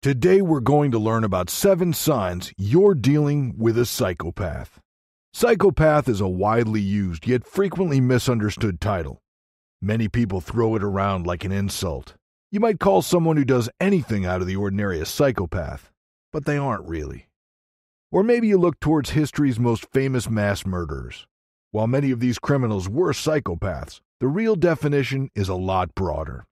Today we're going to learn about 7 signs you're dealing with a psychopath. Psychopath is a widely used yet frequently misunderstood title. Many people throw it around like an insult. You might call someone who does anything out of the ordinary a psychopath, but they aren't really. Or maybe you look towards history's most famous mass murderers. While many of these criminals were psychopaths, the real definition is a lot broader.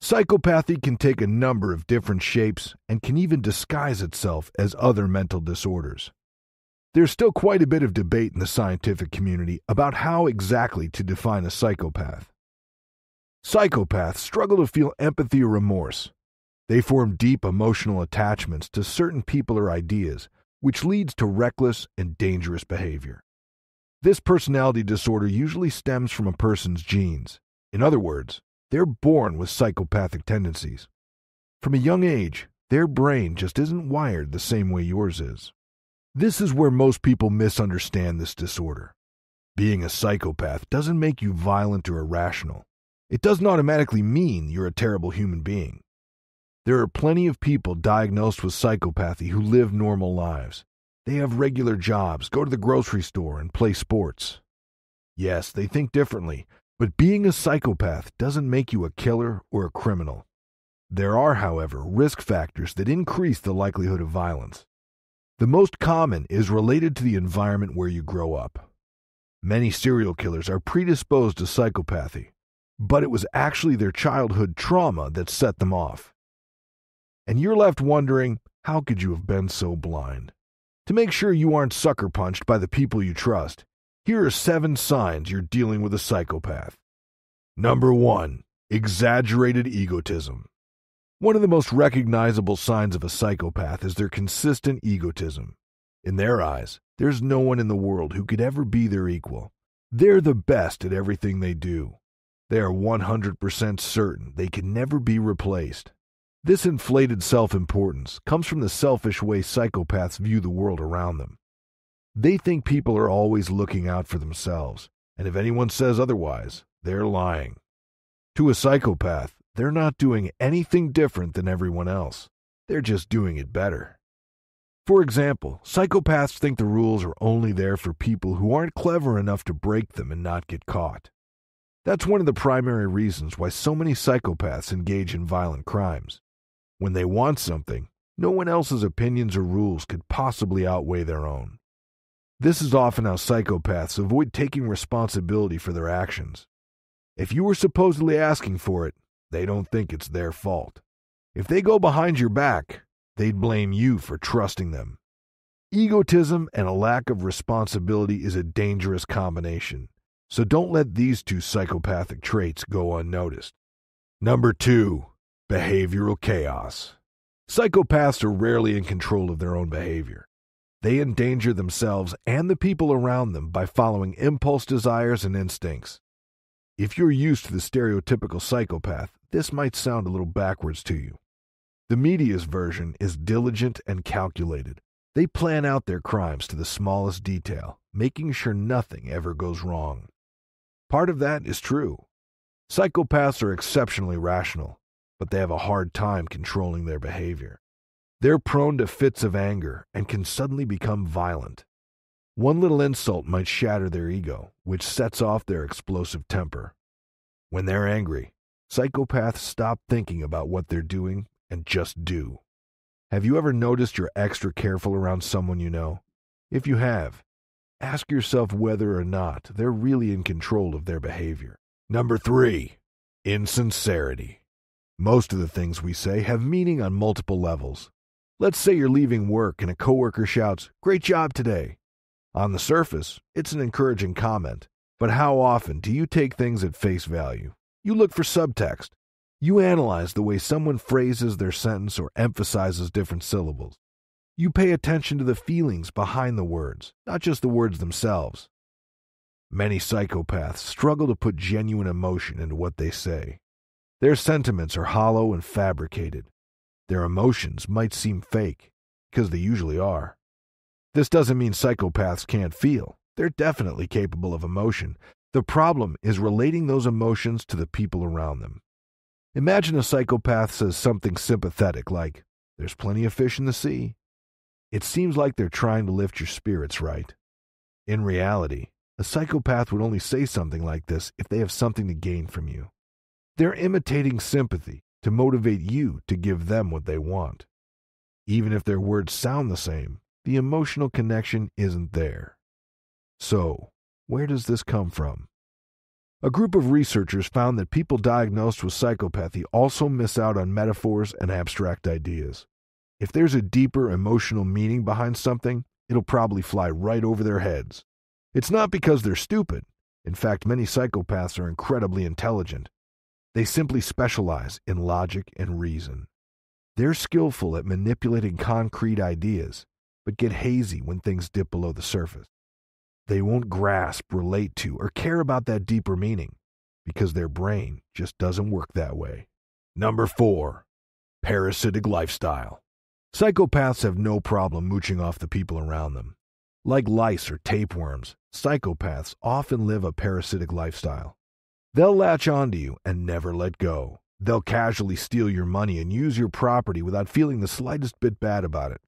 Psychopathy can take a number of different shapes and can even disguise itself as other mental disorders. There's still quite a bit of debate in the scientific community about how exactly to define a psychopath. Psychopaths struggle to feel empathy or remorse. They form deep emotional attachments to certain people or ideas, which leads to reckless and dangerous behavior. This personality disorder usually stems from a person's genes. In other words, they're born with psychopathic tendencies. From a young age, their brain just isn't wired the same way yours is. This is where most people misunderstand this disorder. Being a psychopath doesn't make you violent or irrational. It doesn't automatically mean you're a terrible human being. There are plenty of people diagnosed with psychopathy who live normal lives. They have regular jobs, go to the grocery store, and play sports. Yes, they think differently, but being a psychopath doesn't make you a killer or a criminal. There are, however, risk factors that increase the likelihood of violence. The most common is related to the environment where you grow up. Many serial killers are predisposed to psychopathy, but it was actually their childhood trauma that set them off. And you're left wondering, how could you have been so blind? To make sure you aren't sucker punched by the people you trust, here are 7 signs you're dealing with a psychopath. Number 1. Exaggerated egotism. One of the most recognizable signs of a psychopath is their consistent egotism. In their eyes, there's no one in the world who could ever be their equal. They're the best at everything they do. They are 100% certain they can never be replaced. This inflated self-importance comes from the selfish way psychopaths view the world around them. They think people are always looking out for themselves, and if anyone says otherwise, they're lying. To a psychopath, they're not doing anything different than everyone else. They're just doing it better. For example, psychopaths think the rules are only there for people who aren't clever enough to break them and not get caught. That's one of the primary reasons why so many psychopaths engage in violent crimes. When they want something, no one else's opinions or rules could possibly outweigh their own. This is often how psychopaths avoid taking responsibility for their actions. If you were supposedly asking for it, they don't think it's their fault. If they go behind your back, they'd blame you for trusting them. Egotism and a lack of responsibility is a dangerous combination, so don't let these 2 psychopathic traits go unnoticed. Number 2. Behavioral chaos. Psychopaths are rarely in control of their own behavior. They endanger themselves and the people around them by following impulse desires and instincts. If you're used to the stereotypical psychopath, this might sound a little backwards to you. The media's version is diligent and calculated. They plan out their crimes to the smallest detail, making sure nothing ever goes wrong. Part of that is true. Psychopaths are exceptionally rational, but they have a hard time controlling their behavior. They're prone to fits of anger and can suddenly become violent. One little insult might shatter their ego, which sets off their explosive temper. When they're angry, psychopaths stop thinking about what they're doing and just do. Have you ever noticed you're extra careful around someone you know? If you have, ask yourself whether or not they're really in control of their behavior. Number 3. Insincerity. Most of the things we say have meaning on multiple levels. Let's say you're leaving work and a coworker shouts, "Great job today." On the surface, it's an encouraging comment, but how often do you take things at face value? You look for subtext. You analyze the way someone phrases their sentence or emphasizes different syllables. You pay attention to the feelings behind the words, not just the words themselves. Many psychopaths struggle to put genuine emotion into what they say. Their sentiments are hollow and fabricated. Their emotions might seem fake, because they usually are. This doesn't mean psychopaths can't feel. They're definitely capable of emotion. The problem is relating those emotions to the people around them. Imagine a psychopath says something sympathetic like, There's plenty of fish in the sea. It seems like they're trying to lift your spirits, right? In reality, a psychopath would only say something like this if they have something to gain from you. They're imitating sympathy to motivate you to give them what they want. Even if their words sound the same, the emotional connection isn't there. So, where does this come from? A group of researchers found that people diagnosed with psychopathy also miss out on metaphors and abstract ideas. If there's a deeper emotional meaning behind something, it'll probably fly right over their heads. It's not because they're stupid. In fact, many psychopaths are incredibly intelligent. They simply specialize in logic and reason. They're skillful at manipulating concrete ideas, but get hazy when things dip below the surface. They won't grasp, relate to, or care about that deeper meaning, because their brain just doesn't work that way. Number 4. Parasitic lifestyle. Psychopaths have no problem mooching off the people around them. Like lice or tapeworms, psychopaths often live a parasitic lifestyle. They'll latch onto you and never let go. They'll casually steal your money and use your property without feeling the slightest bit bad about it.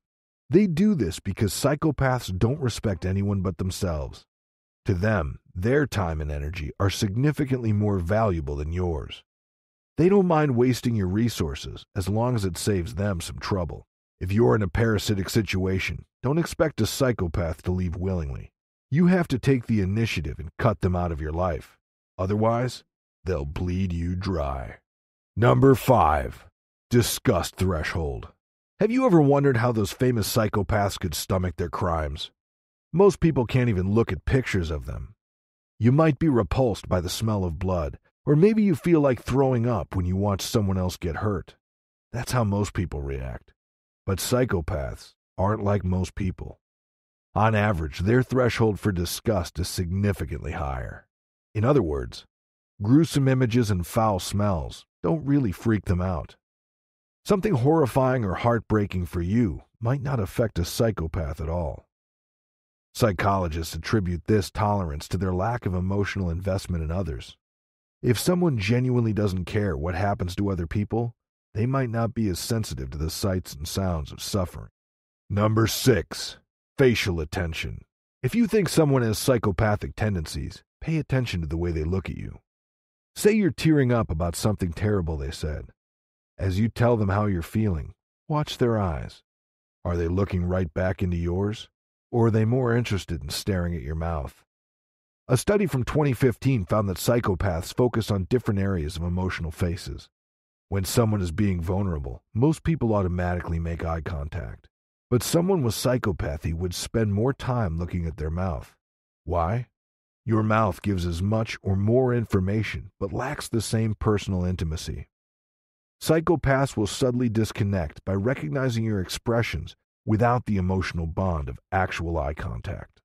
They do this because psychopaths don't respect anyone but themselves. To them, their time and energy are significantly more valuable than yours. They don't mind wasting your resources as long as it saves them some trouble. If you're in a parasitic situation, don't expect a psychopath to leave willingly. You have to take the initiative and cut them out of your life. Otherwise, they'll bleed you dry. Number 5. Disgust threshold. Have you ever wondered how those famous psychopaths could stomach their crimes? Most people can't even look at pictures of them. You might be repulsed by the smell of blood, or maybe you feel like throwing up when you watch someone else get hurt. That's how most people react. But psychopaths aren't like most people. On average, their threshold for disgust is significantly higher. In other words, gruesome images and foul smells don't really freak them out. Something horrifying or heartbreaking for you might not affect a psychopath at all. Psychologists attribute this tolerance to their lack of emotional investment in others. If someone genuinely doesn't care what happens to other people, they might not be as sensitive to the sights and sounds of suffering. Number 6. Facial attention. If you think someone has psychopathic tendencies, pay attention to the way they look at you. Say you're tearing up about something terrible they said. As you tell them how you're feeling, watch their eyes. Are they looking right back into yours, or are they more interested in staring at your mouth? A study from 2015 found that psychopaths focus on different areas of emotional faces. When someone is being vulnerable, most people automatically make eye contact. But someone with psychopathy would spend more time looking at their mouth. Why? Your mouth gives as much or more information, but lacks the same personal intimacy. Psychopaths will subtly disconnect by recognizing your expressions without the emotional bond of actual eye contact.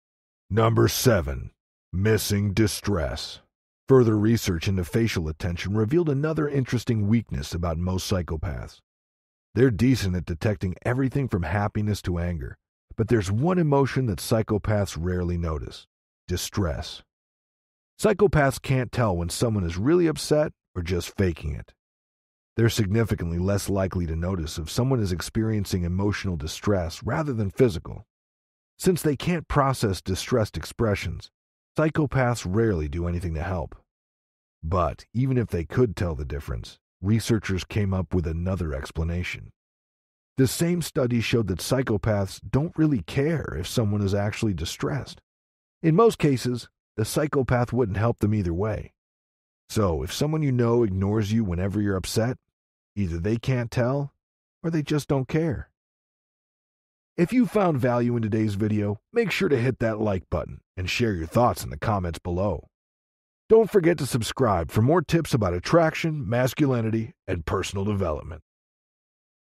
Number 7. Missing distress. Further research into facial attention revealed another interesting weakness about most psychopaths. They're decent at detecting everything from happiness to anger, but there's one emotion that psychopaths rarely notice: distress. Psychopaths can't tell when someone is really upset or just faking it. They're significantly less likely to notice if someone is experiencing emotional distress rather than physical. Since they can't process distressed expressions, psychopaths rarely do anything to help. But even if they could tell the difference, researchers came up with another explanation. The same study showed that psychopaths don't really care if someone is actually distressed. In most cases, the psychopath wouldn't help them either way. So if someone you know ignores you whenever you're upset, either they can't tell or they just don't care. If you found value in today's video, make sure to hit that like button and share your thoughts in the comments below. Don't forget to subscribe for more tips about attraction, masculinity, and personal development.